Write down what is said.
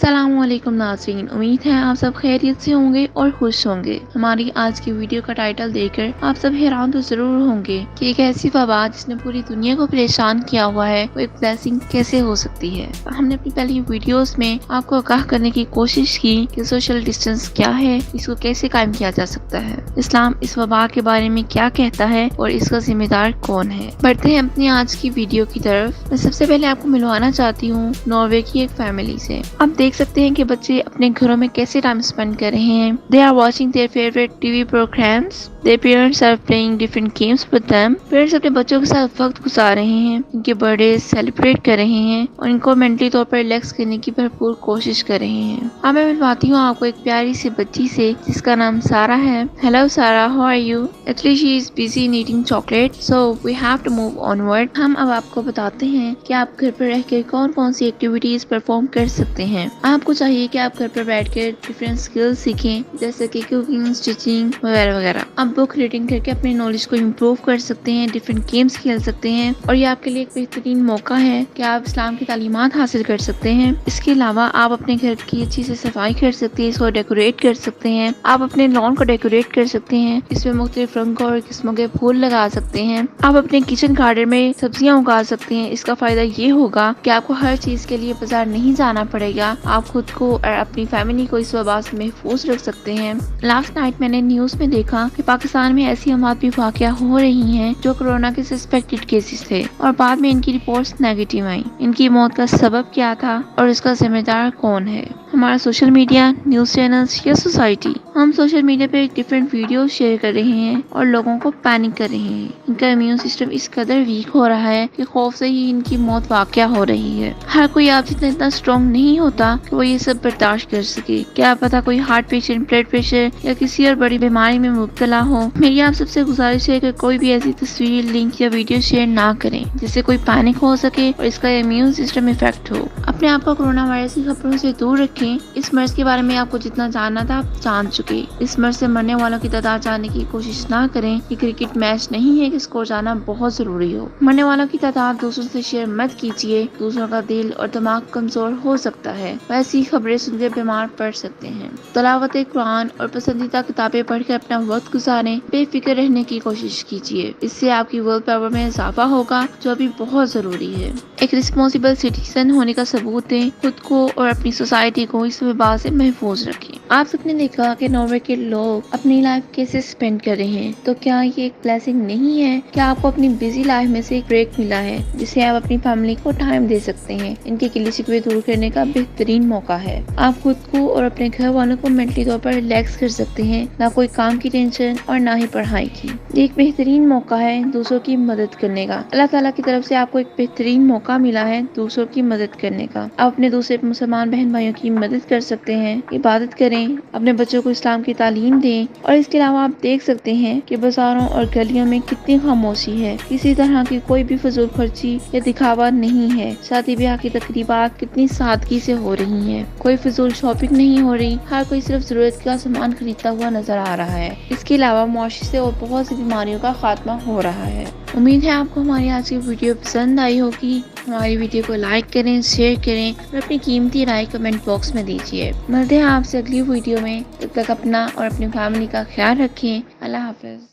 अस्सलाम वालेकुम नाज़रीन, उम्मीद है आप सब खैरियत से होंगे और खुश होंगे। हमारी आज की वीडियो का टाइटल देखकर आप सब हैरान तो जरूर होंगे कि एक ऐसी वबा जिसने पूरी दुनिया को परेशान किया हुआ है वो एक ब्लेसिंग कैसे हो सकती है। हमने अपनी पहली वीडियोस में आपको आगाह करने की कोशिश की कि सोशल डिस्टेंस क्या है, इसको कैसे कायम किया जा सकता है, इस्लाम इस वबा के बारे में क्या कहता है और इसका जिम्मेदार कौन है। बढ़ते हैं अपनी आज की वीडियो की तरफ। मैं सबसे पहले आपको मिलवाना चाहती हूँ नॉर्वे की एक फैमिली से। आप देख सकते हैं कि बच्चे अपने घरों में कैसे टाइम स्पेंड कर रहे हैं। They are watching their favourite TV programmes. Their parents are playing different games with them. Parents अपने बच्चों के साथ वक्त गुजार रहे हैं, उनके बर्थडे सेलिब्रेट कर रहे हैं और इनको मेंटली तौर पर रिलैक्स करने की भरपूर कोशिश कर रहे हैं। अब मैं मिलवाती हूँ आपको एक प्यारी सी बच्ची से जिसका नाम सारा है। Hello Sara, how are you? Actually she is busy in eating chocolate, so we have to move onward. हम अब आपको बताते हैं कि आप घर पर रहकर कौन कौन सी एक्टिविटीज परफॉर्म कर सकते हैं। आपको चाहिए कि आप घर पर बैठकर डिफरेंट स्किल्स सीखें, जैसे कि कुकिंग, स्टिचिंग वगैरह वगैरह। आप बुक रीडिंग करके अपने नॉलेज को इम्प्रूव कर सकते हैं, डिफरेंट गेम्स खेल सकते हैं और ये आपके लिए एक बेहतरीन मौका है कि आप इस्लाम की तालीमात हासिल कर सकते हैं। इसके अलावा आप अपने घर की अच्छी से सफाई कर सकते हैं, इसको डेकोरेट कर सकते हैं। आप अपने लॉन को डेकोरेट कर सकते हैं, इसमें मुख्तलिफ रंगों और किस्मों के फूल लगा सकते हैं। आप अपने किचन गार्डन में सब्जियां उगा सकते हैं। इसका फायदा ये होगा कि आपको हर चीज के लिए बाजार नहीं जाना पड़ेगा। आप खुद को और अपनी फैमिली को इस वबा से महफूज रख सकते हैं। लास्ट नाइट मैंने न्यूज में देखा कि पाकिस्तान में ऐसी अमात भी वाक़या हो रही हैं जो कोरोना के सस्पेक्टेड केसेस थे और बाद में इनकी रिपोर्ट्स नेगेटिव आई। इनकी मौत का सबब क्या था और इसका जिम्मेदार कौन है? हमारा सोशल मीडिया, न्यूज चैनल्स या सोसाइटी? हम सोशल मीडिया पे डिफरेंट वीडियो शेयर कर रहे हैं और लोगों को पैनिक कर रहे हैं। इनका इम्यून सिस्टम इस कदर वीक हो रहा है कि खौफ से ही इनकी मौत वाक़या हो रही है। हर कोई आप जितना इतना स्ट्रॉन्ग नहीं होता कि वो ये सब बर्दाश्त कर सके। क्या पता कोई हार्ट पेशेंट, ब्लड प्रेशर या किसी और बड़ी बीमारी में मुब्तला हो। मेरी आप सबसे गुजारिश है कि कोई भी ऐसी तस्वीर, लिंक या वीडियो शेयर ना करें जिससे कोई पैनिक हो सके और इसका इम्यून सिस्टम इफेक्ट हो। अपने आप को कोरोना वायरस की खबरों से दूर रखें। इस मर्ज के बारे में आपको जितना जानना था आप जान चुके। इस मर्ज से मरने वालों की तादाद जानने की कोशिश ना करें। ये क्रिकेट मैच नहीं है कि स्कोर जाना बहुत जरूरी हो। मरने वालों की तादाद दूसरों से शेयर मत कीजिए, दूसरों का दिल और दिमाग कमजोर हो सकता है। वैसी खबरें सुनकर बीमार पड़ सकते हैं। तलावत कुरान और पसंदीदा किताबें पढ़कर अपना वक्त गुजारें। बेफिक्र रहने की कोशिश कीजिए, इससे आपकी विल पावर में इजाफा होगा जो अभी बहुत जरूरी है। एक रिस्पॉन्सिबल सिटीजन होने का सबूत दें। खुद को और अपनी सोसाइटी को इस वबा से महफूज रखें। आप सबने देखा कि नॉर्वे के लोग अपनी लाइफ कैसे स्पेंड कर रहे हैं, तो क्या ये एक ब्लेसिंग नहीं है? क्या आपको अपनी बिजी लाइफ में से एक ब्रेक मिला है जिसे आप अपनी फैमिली को टाइम दे सकते हैं? इनके गिले शिकवे दूर करने का बेहतरीन मौका है। आप खुद को और अपने घर वालों को मेंटली तौर पर रिलैक्स कर सकते हैं, ना कोई काम की टेंशन और ना ही पढ़ाई की। एक बेहतरीन मौका है दूसरों की मदद करने का। अल्लाह ताला की तरफ से आपको एक बेहतरीन मौका मिला है दूसरों की मदद करने का। आप अपने दूसरे मुसलमान बहन भाइयों की मदद कर सकते हैं, इबादत करें, अपने बच्चों को इस्लाम की तालीम दें। और इसके अलावा आप देख सकते हैं कि बाजारों और गलियों में कितनी खामोशी है। किसी तरह की कोई भी फजूल खर्ची या दिखावा नहीं है। शादी ब्याह की तकरीबात कितनी सादगी से हो रही हैं। कोई फजूल शॉपिंग नहीं हो रही। हर कोई सिर्फ जरूरत का सामान खरीदता हुआ नजर आ रहा है। इसके अलावा मुआशरे से और बहुत सी बीमारियों का खात्मा हो रहा है। उम्मीद है आपको हमारी आज की वीडियो पसंद आई होगी। हमारी वीडियो को लाइक करें, शेयर करें और अपनी कीमती राय कमेंट बॉक्स में दीजिए। मिलते हैं आपसे अगली वीडियो में। तब तक अपना और अपनी फैमिली का ख्याल रखें। अल्लाह हाफिज।